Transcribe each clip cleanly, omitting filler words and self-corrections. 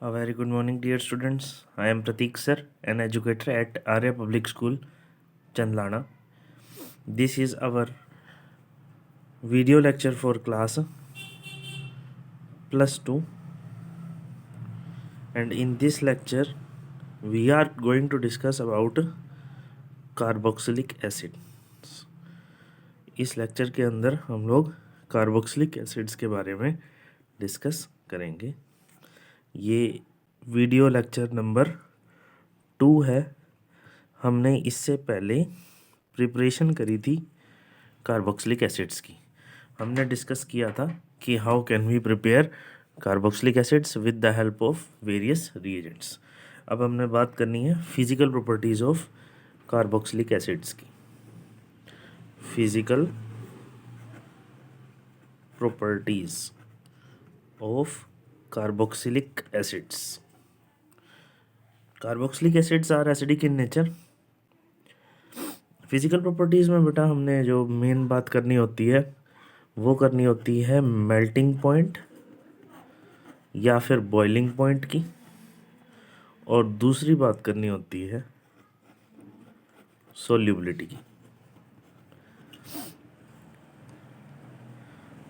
A very good morning, dear students. I am Pratik sir, an educator at Arya Public School, Chandlana. This is our video lecture for class plus 2, and in this lecture we are going to discuss about carboxylic acid. इस lecture के अंदर हम लोग carboxylic acids के बारे में discuss करेंगे. ये वीडियो लेक्चर नंबर 2 है. हमने इससे पहले प्रिपरेशन करी थी कार्बोक्सिलिक एसिड्स की. हमने डिस्कस किया था कि how can we prepare carboxylic acids with the help of various reagents. अब हमने बात करनी है physical properties of carboxylic acids की. Physical properties of carboxylic acids. Carboxylic acids are acidic in nature. Physical properties में बेटा हमने जो मेन बात करनी होती है वो करनी होती है मेल्टिंग पॉइंट या फिर बॉइलिंग पॉइंट की, और दूसरी बात करनी होती है सोल्यूबिलिटी की.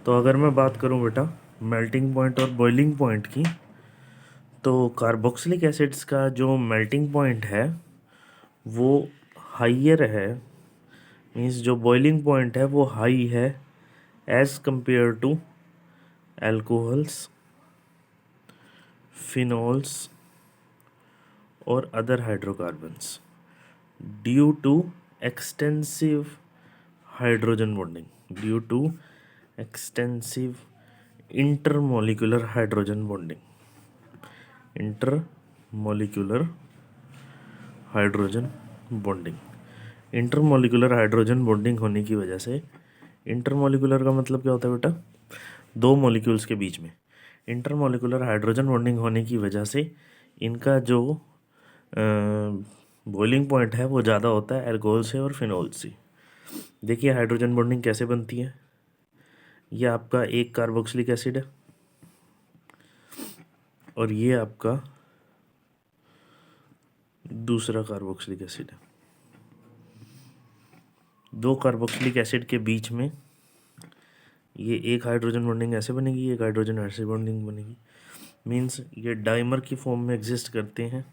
तो अगर मैं बात करूं बेटा मेल्टिंग पॉइंट और बॉइलिंग पॉइंट की, तो कार्बोक्सिलिक एसिड्स का जो मेल्टिंग पॉइंट है वो हाइयर है. मीन्स जो बॉइलिंग पॉइंट है वो हाई है as compare to alcohols, phenols और other hydrocarbons due to extensive hydrogen bonding, due to extensive intermolecular hydrogen bonding. Intermolecular hydrogen bonding. Intermolecular hydrogen bonding होने की वजह से, इंटरमोलिकुलर का मतलब क्या होता है बेटा? दो मॉलिक्यूल्स के बीच में इंटरमोलिकुलर हाइड्रोजन बॉन्डिंग होने की वजह से इनका जो बॉइलिंग पॉइंट है वो ज़्यादा होता है अल्कोहल से और फिनोल से. देखिए हाइड्रोजन बॉन्डिंग कैसे बनती है. ये आपका एक कार्बोक्सिलिक एसिड है और ये आपका दूसरा कार्बोक्सिलिक एसिड है. दो कार्बोक्सिलिक एसिड के बीच में ये एक हाइड्रोजन बॉन्डिंग ऐसे बनेगी, एक हाइड्रोजन ऐसे बॉन्डिंग बनेगी. मीन्स ये डाइमर की फॉर्म में एग्जिस्ट करते हैं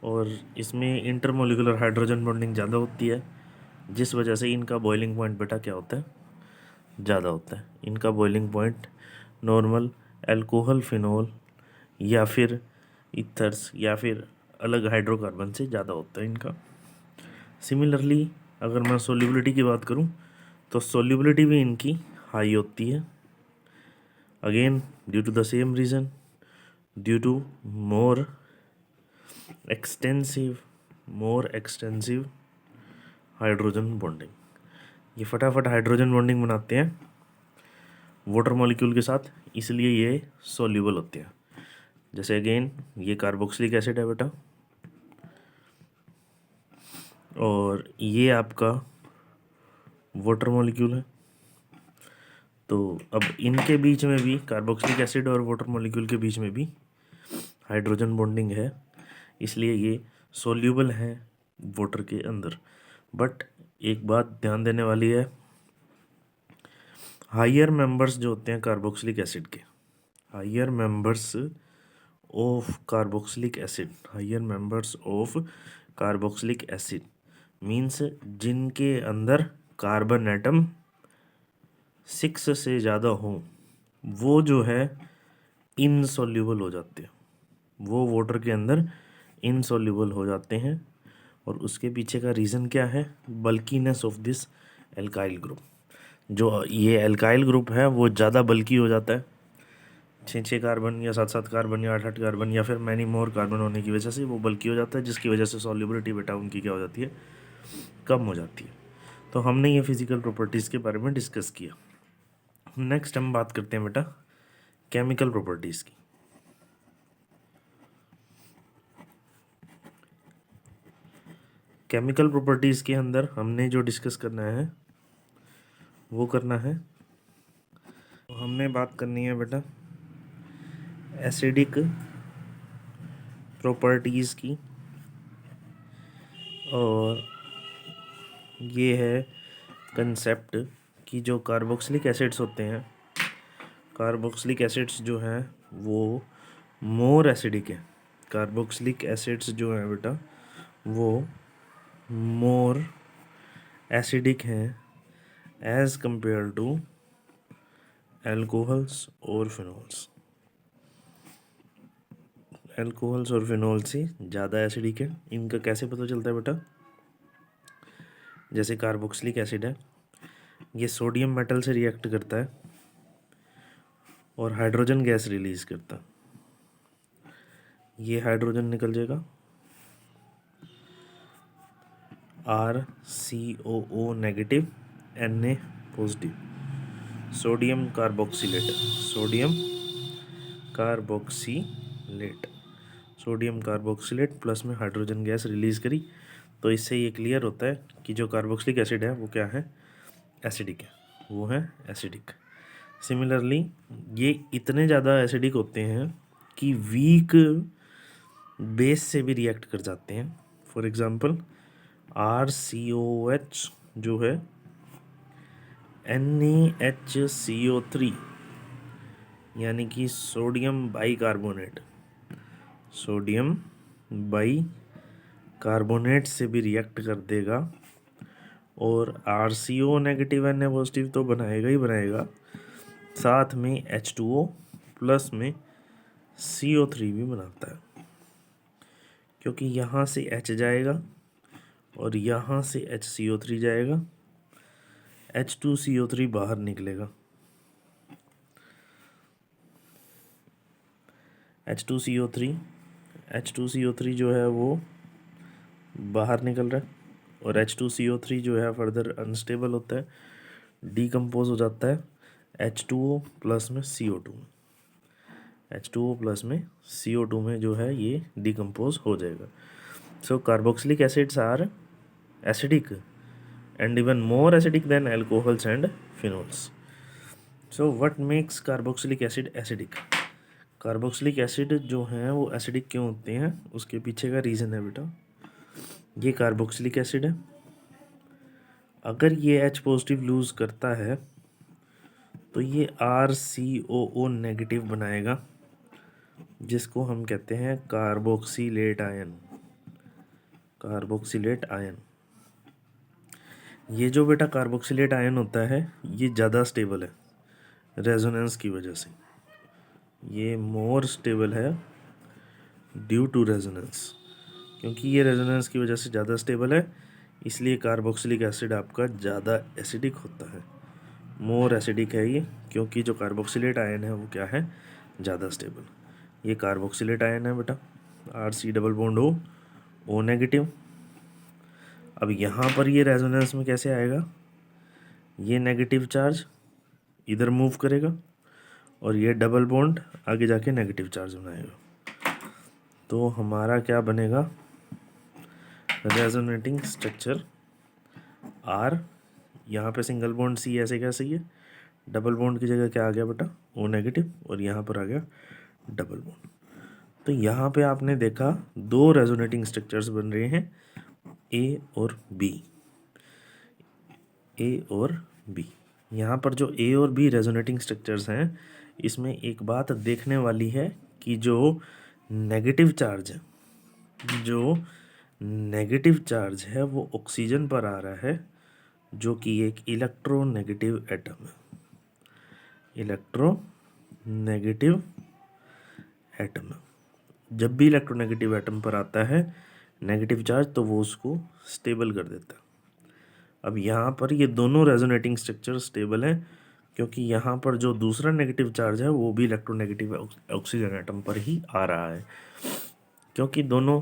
और इसमें इंटरमोलिकुलर हाइड्रोजन बॉन्डिंग ज़्यादा होती है, जिस वजह से इनका बॉइलिंग पॉइंट बेटा क्या होता है? ज़्यादा होता है. इनका boiling point normal alcohol, phenol या फिर ईथर्स या फिर अलग हाइड्रोकार्बन से ज़्यादा होता है इनका. सिमिलरली अगर मैं सोल्यूबिलिटी की बात करूं तो सोल्यूबिलिटी भी इनकी हाई होती है. Again due to the same reason, due to more extensive hydrogen bonding. ये फटाफट हाइड्रोजन बॉन्डिंग बनाते हैं वाटर मॉलिक्यूल के साथ, इसलिए ये सोल्यूबल होते हैं. जैसे अगेन ये कार्बोक्सिलिक एसिड है बेटा और ये आपका वाटर मॉलिक्यूल है. तो अब इनके बीच में भी, कार्बोक्सिलिक एसिड और वाटर मॉलिक्यूल के बीच में भी हाइड्रोजन बॉन्डिंग है, इसलिए ये सोल्यूबल है वाटर के अंदर. बट एक बात ध्यान देने वाली है, हायर मेंबर्स जो होते हैं कार्बोक्सिलिक एसिड के, higher members of carboxylic acid, higher members of carboxylic acid means जिनके अंदर कार्बन एटम 6 से ज़्यादा हों, वो जो है इनसॉल्यूबल हो जाते हैं. वो वाटर के अंदर इनसॉल्यूबल हो जाते हैं. और उसके पीछे का रीज़न क्या है? Bulkiness of this alkyl group. जो ये एल्काइल ग्रुप है वो ज़्यादा बल्की हो जाता है. 6 कार्बन या 7 कार्बन या 8 कार्बन या फिर मैनी मोर कार्बन होने की वजह से वो बल्की हो जाता है, जिसकी वजह से सॉल्युबिलिटी बेटा उनकी क्या हो जाती है? कम हो जाती है. तो हमने ये फिजिकल प्रॉपर्टीज़ के बारे में डिस्कस किया. नेक्स्ट हम बात करते हैं बेटा केमिकल प्रॉपर्टीज़ की. केमिकल प्रॉपर्टीज़ के अंदर हमने जो डिस्कस करना है वो करना है, तो हमने बात करनी है बेटा एसिडिक प्रॉपर्टीज़ की, और ये है कंसेप्ट कि जो कार्बोक्सिलिक एसिड्स होते हैं, कार्बोक्सिलिक एसिड्स जो हैं वो मोर एसिडिक है। कार्बोक्सिलिक एसिड्स जो हैं बेटा वो मोर एसिडिक हैं एज कंपेयर टू एल्कोहल्स और फिनोल्स। एल्कोहल्स और फिनोल से ज़्यादा एसिडिक है। इनका कैसे पता चलता है बेटा? जैसे कार्बोक्सिलिक एसिड है, ये सोडियम मेटल से रिएक्ट करता है और हाइड्रोजन गैस रिलीज करता है। ये हाइड्रोजन निकल जाएगा RCOO negative Na positive, sodium carboxylate. Sodium carboxylate, sodium carboxylate plus में हाइड्रोजन गैस रिलीज करी। तो इससे ये क्लियर होता है कि जो कार्बोक्सिलिक एसिड है वो क्या है? एसिडिक है, वो है एसिडिक। सिमिलरली ये इतने ज़्यादा एसिडिक होते हैं कि वीक बेस से भी रिएक्ट कर जाते हैं। फॉर एग्जांपल RCOH जो है NaHCO3 यानी कि सोडियम बाइकार्बोनेट, सोडियम बाइकार्बोनेट से भी रिएक्ट कर देगा और RCO नेगेटिव Na पॉजिटिव तो बनाएगा ही बनाएगा, साथ में H2O प्लस में CO3 भी बनाता है, क्योंकि यहाँ से H जाएगा और यहाँ से HCO3 जाएगा, H2CO3 बाहर निकलेगा, H2CO3 जो है वो बाहर निकल रहा है और H2CO3 जो है फर्दर अनस्टेबल होता है, डीकम्पोज हो जाता है H2O प्लस में CO2 में। H2O प्लस में CO2 में जो है ये डीकम्पोज हो जाएगा। So carboxylic acids are acidic and even more acidic than alcohols and phenols. So what makes carboxylic acid acidic? Carboxylic acid जो हैं वो एसिडिक क्यों होते हैं, उसके पीछे का रीज़न है बेटा, ये कार्बोक्सिलिक एसिड है, अगर ये H पॉजिटिव लूज़ करता है तो ये RCOO नेगेटिव बनाएगा, जिसको हम कहते हैं कार्बोक्सिलेट आयन। कार्बोक्सिलेट आयन, ये जो बेटा कार्बोक्सिलेट आयन होता है ये ज़्यादा स्टेबल है रेजोनेंस की वजह से, ये मोर स्टेबल है ड्यू टू रेजोनेंस। क्योंकि ये रेजोनेंस की वजह से ज़्यादा स्टेबल है, इसलिए कार्बोक्सिलिक एसिड आपका ज़्यादा एसिडिक होता है, मोर एसिडिक है ये, क्योंकि जो कार्बोक्सिलेट आयन है वो क्या है? ज़्यादा स्टेबल। ये कार्बोक्सिलेट आयन है बेटा, RC double bond O negative. अब यहाँ पर ये रेजोनेंस में कैसे आएगा? ये नेगेटिव चार्ज इधर मूव करेगा और ये डबल बॉन्ड आगे जाके नेगेटिव चार्ज बनाएगा, तो हमारा क्या बनेगा? रेजोनेटिंग स्ट्रक्चर R, यहाँ पे सिंगल बॉन्ड C ऐसे क्या सही है, डबल बॉन्ड की जगह क्या आ गया बेटा? O नेगेटिव, और यहाँ पर आ गया डबल बॉन्ड। तो यहाँ पे आपने देखा दो रेजोनेटिंग स्ट्रक्चर्स बन रहे हैं, A और B। A और B, यहाँ पर जो A और B रेजोनेटिंग स्ट्रक्चर्स हैं, इसमें एक बात देखने वाली है कि जो नेगेटिव चार्ज है, जो नेगेटिव चार्ज है वो ऑक्सीजन पर आ रहा है, जो कि एक इलेक्ट्रोनेगेटिव एटम है। इलेक्ट्रोनेगेटिव एटम, जब भी इलेक्ट्रोनेगेटिव एटम पर आता है नेगेटिव चार्ज तो वो उसको स्टेबल कर देता है। अब यहाँ पर ये दोनों रेजोनेटिंग स्ट्रक्चर स्टेबल हैं, क्योंकि यहाँ पर जो दूसरा नेगेटिव चार्ज है वो भी इलेक्ट्रोनेगेटिव ऑक्सीजन एटम पर ही आ रहा है। क्योंकि दोनों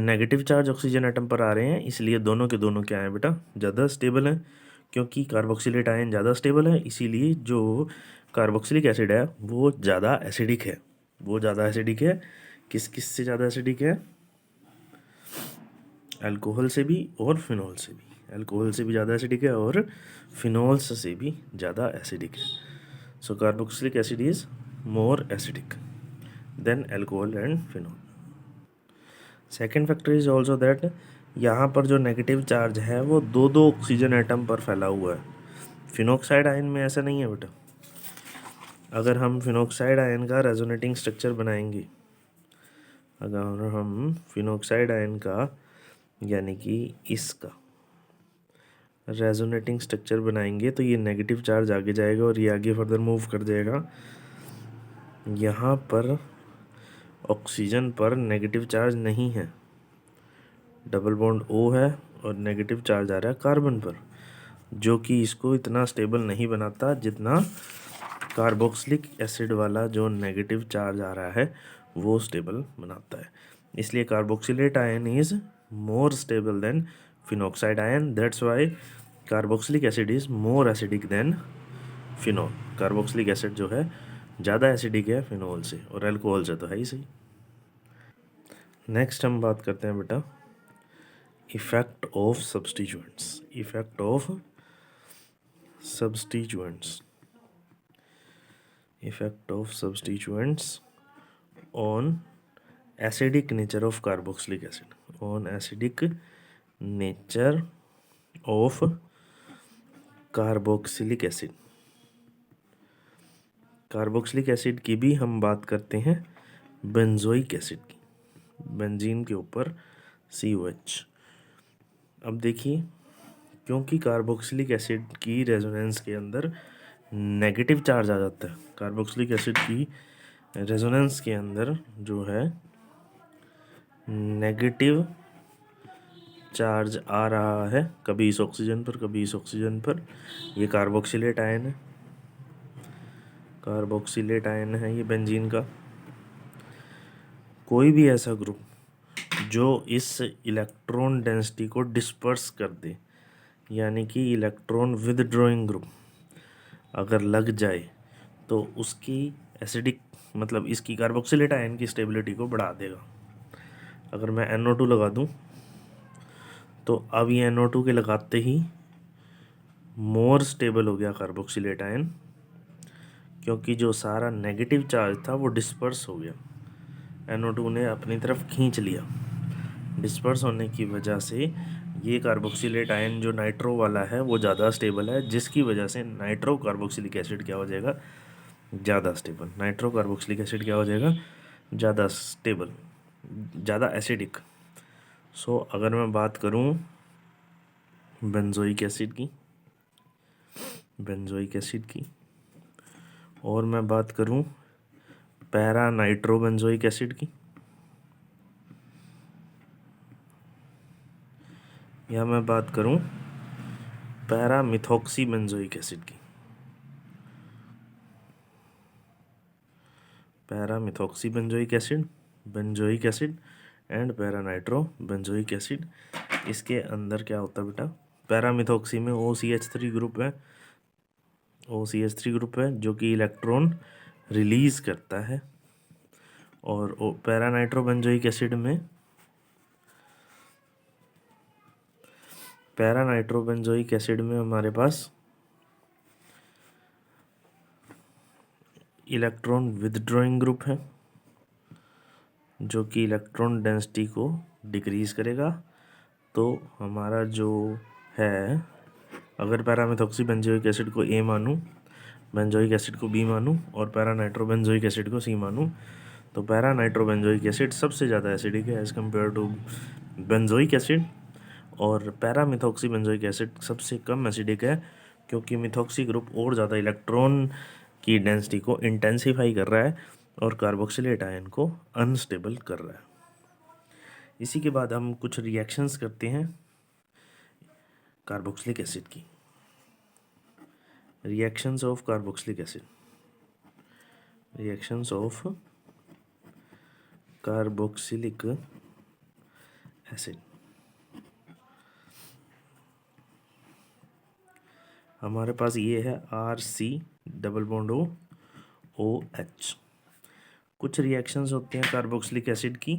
नेगेटिव चार्ज ऑक्सीजन एटम पर आ रहे हैं, इसलिए दोनों के दोनों क्या हैं बेटा? ज़्यादा स्टेबल हैं। क्योंकि कार्बोक्सिलेट आयन ज़्यादा स्टेबल है, इसीलिए जो कार्बोक्सिलिक एसिड है वो ज़्यादा एसिडिक है। वो ज़्यादा एसिडिक है, किस किस से ज़्यादा एसिडिक है? अल्कोहल से भी और फिनॉल से भी। अल्कोहल से भी ज़्यादा एसिडिक है और फिनॉल्स से भी ज़्यादा एसिडिक है। So carboxylic acid is more acidic. Than alcohol and phenol. Second factor is also that यहाँ पर जो नेगेटिव चार्ज है वो दो दो ऑक्सीजन एटम पर फैला हुआ है। फिनॉक्साइड आयन में ऐसा नहीं है बेटा। अगर हम फिनॉक्साइड आयन का रेजोनेटिंग स्ट्रक्चर बनाएंगे, अगर हम फिनॉक्साइड आयन का यानी कि इसका रेजोनेटिंग स्ट्रक्चर बनाएंगे तो ये नेगेटिव चार्ज आगे जाएगा और ये आगे फर्दर मूव कर जाएगा। यहाँ पर ऑक्सीजन पर नेगेटिव चार्ज नहीं है, डबल बॉन्ड O है और नेगेटिव चार्ज आ रहा है कार्बन पर, जो कि इसको इतना स्टेबल नहीं बनाता जितना कार्बोक्सिलिक एसिड वाला जो नेगेटिव चार्ज आ रहा है वो स्टेबल बनाता है। इसलिए carboxylate ion is more stable then phenoxide ion, that's why carboxylic acid is more acidic then phenol. Carboxylic acid जो है ज़्यादा एसिडिक है फिनॉल से, और अल्कोहल से तो है ही सही। नेक्स्ट हम बात करते हैं बेटा effect of substituents. Effect of substituents, effect of substituents on acidic nature of carboxylic acid, on acidic nature of carboxylic acid. Carboxylic acid की भी हम बात करते हैं बेंजोइक एसिड की, बेंजीन के ऊपर COH। अब देखिए, क्योंकि कार्बोक्सिलिक एसिड की रेजोनेंस के अंदर नेगेटिव चार्ज आ जाता है, कार्बोक्सिलिक एसिड की रेजोनेंस के अंदर जो है नेगेटिव चार्ज आ रहा है, कभी इस ऑक्सीजन पर कभी इस ऑक्सीजन पर। ये कार्बोक्सिलेट आयन है, कार्बोक्सिलेट आयन है ये बेंजीन का। कोई भी ऐसा ग्रुप जो इस इलेक्ट्रॉन डेंसिटी को डिस्पर्स कर दे, यानी कि इलेक्ट्रॉन विदड्रॉइंग ग्रुप अगर लग जाए तो उसकी एसिडिक मतलब इसकी कार्बोक्सिलेट आयन की स्टेबिलिटी को बढ़ा देगा। अगर मैं NO2 लगा दूं तो अब ये NO2 के लगाते ही मोर स्टेबल हो गया कार्बोक्सिलेट आयन, क्योंकि जो सारा नेगेटिव चार्ज था वो डिस्पर्स हो गया, NO2 ने अपनी तरफ खींच लिया। डिस्पर्स होने की वजह से ये कार्बोक्सिलेट आयन जो नाइट्रो वाला है वो ज़्यादा स्टेबल है, जिसकी वजह से नाइट्रो कार्बोक्सिलिक एसिड क्या हो जाएगा, ज़्यादा स्टेबल। नाइट्रो कार्बोक्सिलिक एसिड क्या हो जाएगा, ज़्यादा स्टेबल, ज़्यादा एसिडिक। सो अगर मैं बात करूँ बेंजोइक एसिड की, बेंजोइक एसिड की, और मैं बात करूँ पैरा नाइट्रो बेंजोइक एसिड की, या मैं बात करूँ पैरा मिथॉक्सी बेंजोइक एसिड की, para methoxy benzoic acid, benzoic acid and para nitro benzoic acid. इसके अंदर क्या होता है बेटा, पैरा मिथॉक्सी में OCH3 ग्रुप है, OCH3 ग्रुप है जो कि इलेक्ट्रॉन रिलीज करता है, और पैरा नाइट्रो बेंजोइक एसिड में पैरा नाइट्रो बेंजोइक एसिड में हमारे पास इलेक्ट्रॉन विदड्रॉइंग ग्रुप है जो कि इलेक्ट्रॉन डेंसिटी को डिक्रीज करेगा। तो हमारा जो है, अगर पैरामिथॉक्सी बेंजोइक एसिड को A मानूं, बेंजोइक एसिड को B मानूं और पैरा नाइट्रो बेंजोइक एसिड को C मानूं, तो पैरा नाइट्रो बेंजोइक एसिड सबसे ज़्यादा एसिडिक है as compare to benzoic acid, और पैरा मिथॉक्सी बेंजोइक एसिड सबसे कम एसिडिक है, क्योंकि मिथॉक्सी ग्रुप और ज़्यादा इलेक्ट्रॉन की डेंसिटी को इंटेंसिफाई कर रहा है और कार्बोक्सिलेट आयन को अनस्टेबल कर रहा है। इसी के बाद हम कुछ रिएक्शंस करते हैं कार्बोक्सिलिक एसिड की। Reactions of carboxylic acid, reactions of carboxylic acid. हमारे पास ये है RC डबल बॉन्ड OH। कुछ रिएक्शंस होती हैं कार्बोक्सिलिक एसिड की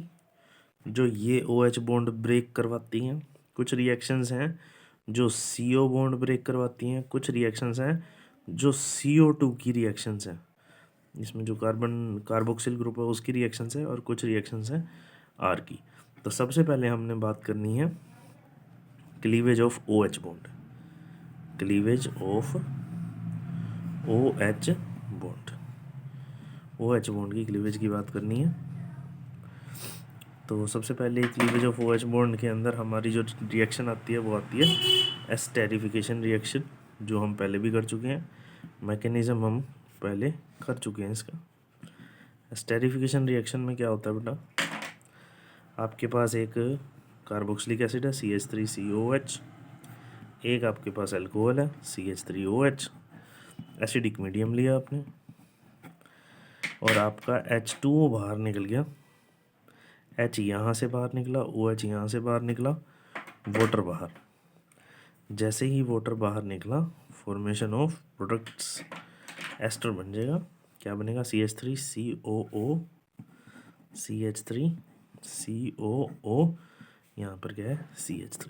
जो ये OH बॉन्ड ब्रेक करवाती हैं, कुछ रिएक्शंस हैं जो CO बॉन्ड ब्रेक करवाती हैं, कुछ रिएक्शंस हैं जो CO2 की रिएक्शंस हैं। इसमें जो कार्बोक्सिल ग्रुप है उसकी रिएक्शंस है और कुछ रिएक्शंस हैं आर की। तो सबसे पहले हमने बात करनी है cleavage of O H bond, cleavage of O H bond, O H bond की क्लीवेज की बात करनी है। तो सबसे पहले cleavage of O H bond के अंदर हमारी जो रिएक्शन आती है वो आती है एस्टेरिफिकेशन रिएक्शन, जो हम पहले भी कर चुके हैं, मैकेनिज्म हम पहले कर चुके हैं इसका। एस्टेरिफिकेशन रिएक्शन में क्या होता है बेटा, आपके पास एक कार्बोक्सिलिक एसिड है CH3COH, एक आपके पास अल्कोहल है CH3OH, एसिडिक मीडियम लिया आपने और आपका H2O बाहर निकल गया, H यहाँ से बाहर निकला, OH यहाँ से बाहर निकला, वाटर बाहर। जैसे ही वाटर बाहर निकला फॉर्मेशन ऑफ प्रोडक्ट्स एस्टर बन जाएगा। क्या बनेगा, CH3COO, CH3COO, यहाँ पर क्या है CH3।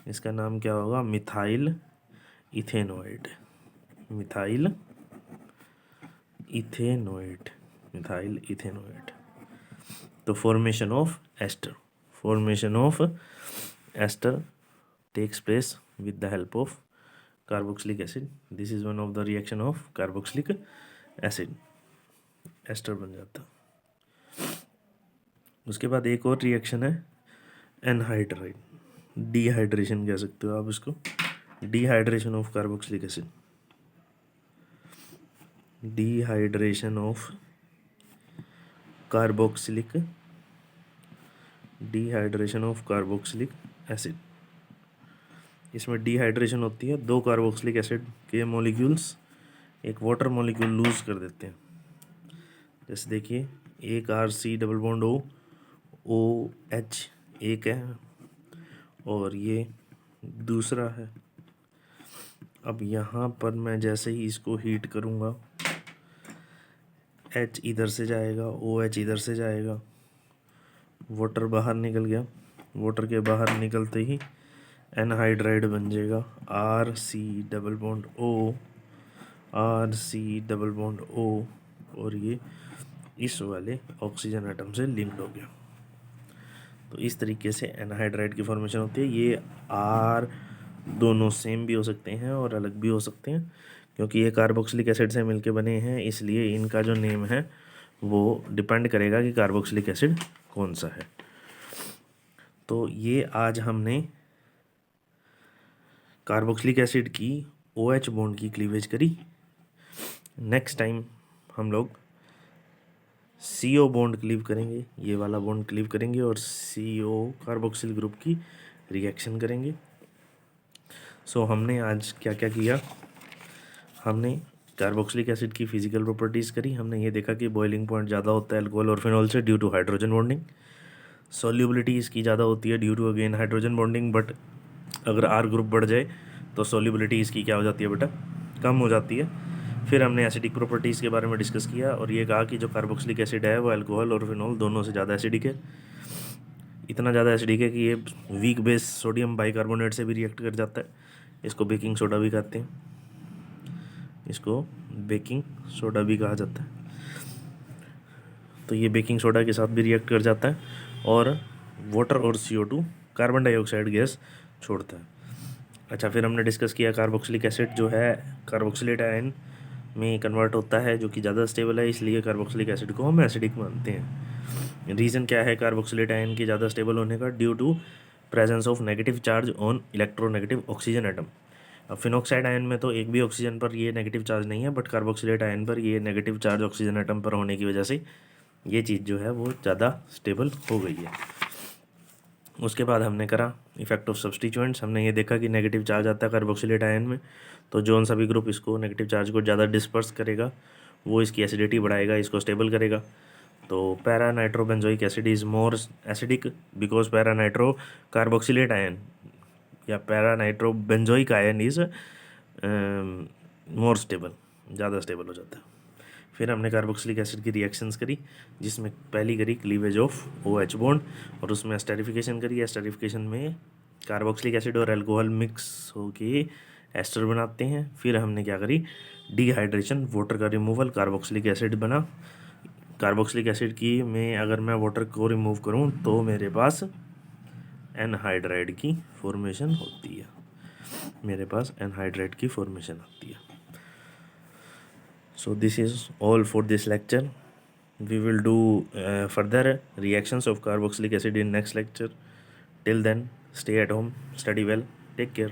इसका नाम क्या होगा, methyl ethanoate, methyl ethanoate, methyl ethanoate. तो formation of ester, formation of ester takes place with the help of carboxylic acid. This is one of the reaction of carboxylic acid, ester बन जाता। उसके बाद एक और रिएक्शन है anhydride, dehydration कह सकते हो आप इसको, dehydration of carboxylic acid, dehydration of carboxylic, dehydration of carboxylic acid. इसमें डिहाइड्रेशन होती है, दो कार्बोक्सिलिक एसिड के मॉलिक्यूल्स एक वाटर मॉलिक्यूल लूज कर देते हैं। जैसे देखिए एक RC डबल बॉन्ड OH एक है और ये दूसरा है। अब यहाँ पर मैं जैसे ही इसको हीट करूँगा H इधर से जाएगा, OH इधर से जाएगा, वाटर बाहर निकल गया, वाटर के बाहर निकलते ही एनहाइड्राइड बन जाएगा, RC double bond O, RC double bond O, और ये इस वाले ऑक्सीजन एटम से लिंक्ड हो गया। तो इस तरीके से एनहाइड्राइड की फॉर्मेशन होती है। ये R दोनों सेम भी हो सकते हैं और अलग भी हो सकते हैं, क्योंकि ये कार्बोक्सिलिक एसिड से मिलके बने हैं, इसलिए इनका जो नेम है वो डिपेंड करेगा कि कार्बोक्सिलिक एसिड कौन सा है। तो ये आज हमने कार्बोक्सिलिक एसिड की OH बॉन्ड की क्लीवेज करी। नेक्स्ट टाइम हम लोग CO बॉन्ड क्लीव करेंगे, ये वाला बॉन्ड क्लीव करेंगे और CO कार्बोक्सिल ग्रुप की रिएक्शन करेंगे। सो हमने आज क्या क्या किया, हमने कार्बोक्सिलिक एसिड की फिजिकल प्रॉपर्टीज़ करी। हमने ये देखा कि बॉइलिंग पॉइंट ज़्यादा होता है अल्कोहल और फिनॉल से due to hydrogen bonding, solubility इसकी ज़्यादा होती है due to again hydrogen bonding, but अगर R ग्रुप बढ़ जाए तो सॉल्युबिलिटी इसकी क्या हो जाती है बेटा, कम हो जाती है। फिर हमने एसिडिक प्रॉपर्टीज़ के बारे में डिस्कस किया और ये कहा कि जो कार्बोक्सिलिक एसिड है वो अल्कोहल और फिनॉल दोनों से ज़्यादा एसिडिक है, इतना ज़्यादा एसिडिक है कि ये वीक बेस सोडियम बाइकार्बोनेट से भी रिएक्ट कर जाता है। इसको बेकिंग सोडा भी कहते हैं, इसको बेकिंग सोडा भी कहा जाता है। तो ये बेकिंग सोडा के साथ भी रिएक्ट कर जाता है और वाटर और CO2 कार्बन डाइऑक्साइड गैस छोड़ता है। अच्छा, फिर हमने डिस्कस किया कार्बोक्सिलिक एसिड जो है कार्बोक्सिलेट आयन में कन्वर्ट होता है, जो कि ज़्यादा स्टेबल है, इसलिए कार्बोक्सिलिक एसिड को हम एसिडिक मानते हैं। रीज़न क्या है कार्बोक्सिलेट आयन के ज़्यादा स्टेबल होने का, due to presence of negative charge on electronegative oxygen atom. अब फिनॉक्साइड आयन में तो एक भी ऑक्सीजन पर ये नेगेटिव चार्ज नहीं है, बट कार्बोक्सिलेट आयन पर ये नेगेटिव चार्ज ऑक्सीजन एटम पर होने की वजह से ये चीज़ जो है वो ज़्यादा स्टेबल हो गई है। उसके बाद हमने करा इफेक्ट ऑफ सब्स्टिट्यूएंट्स। हमने ये देखा कि नेगेटिव चार्ज आता है कार्बोक्सिलेट आयन में, तो जोन सभी ग्रुप इसको नेगेटिव चार्ज को ज़्यादा डिस्पर्स करेगा, वो इसकी एसिडिटी बढ़ाएगा, इसको स्टेबल करेगा। तो para nitrobenzoic acid is more acidic because para nitro carboxylate ion या para nitrobenzoic ion is more stable, ज़्यादा स्टेबल हो जाता है। फिर हमने कार्बोक्सिलिक एसिड की रिएक्शंस करी, जिसमें पहली करी क्लीवेज ऑफ OH बॉन्ड और उसमें एस्टेरिफिकेशन करी। एस्टेरिफिकेशन में कार्बोक्सिलिक एसिड और अल्कोहल मिक्स होके एस्टर बनाते हैं। फिर हमने क्या करी, डिहाइड्रेशन, वाटर का रिमूवल, कार्बोक्सिलिक एसिड बना। कार्बोक्सिलिक एसिड की में अगर मैं वाटर को रिमूव करूं तो मेरे पास एनहाइड्राइड की फॉर्मेशन होती है, मेरे पास एनहाइड्राइड की फॉर्मेशन होती है। So this is all for this lecture. We will do further reactions of carboxylic acid in next lecture. Till then, stay at home, study well, take care.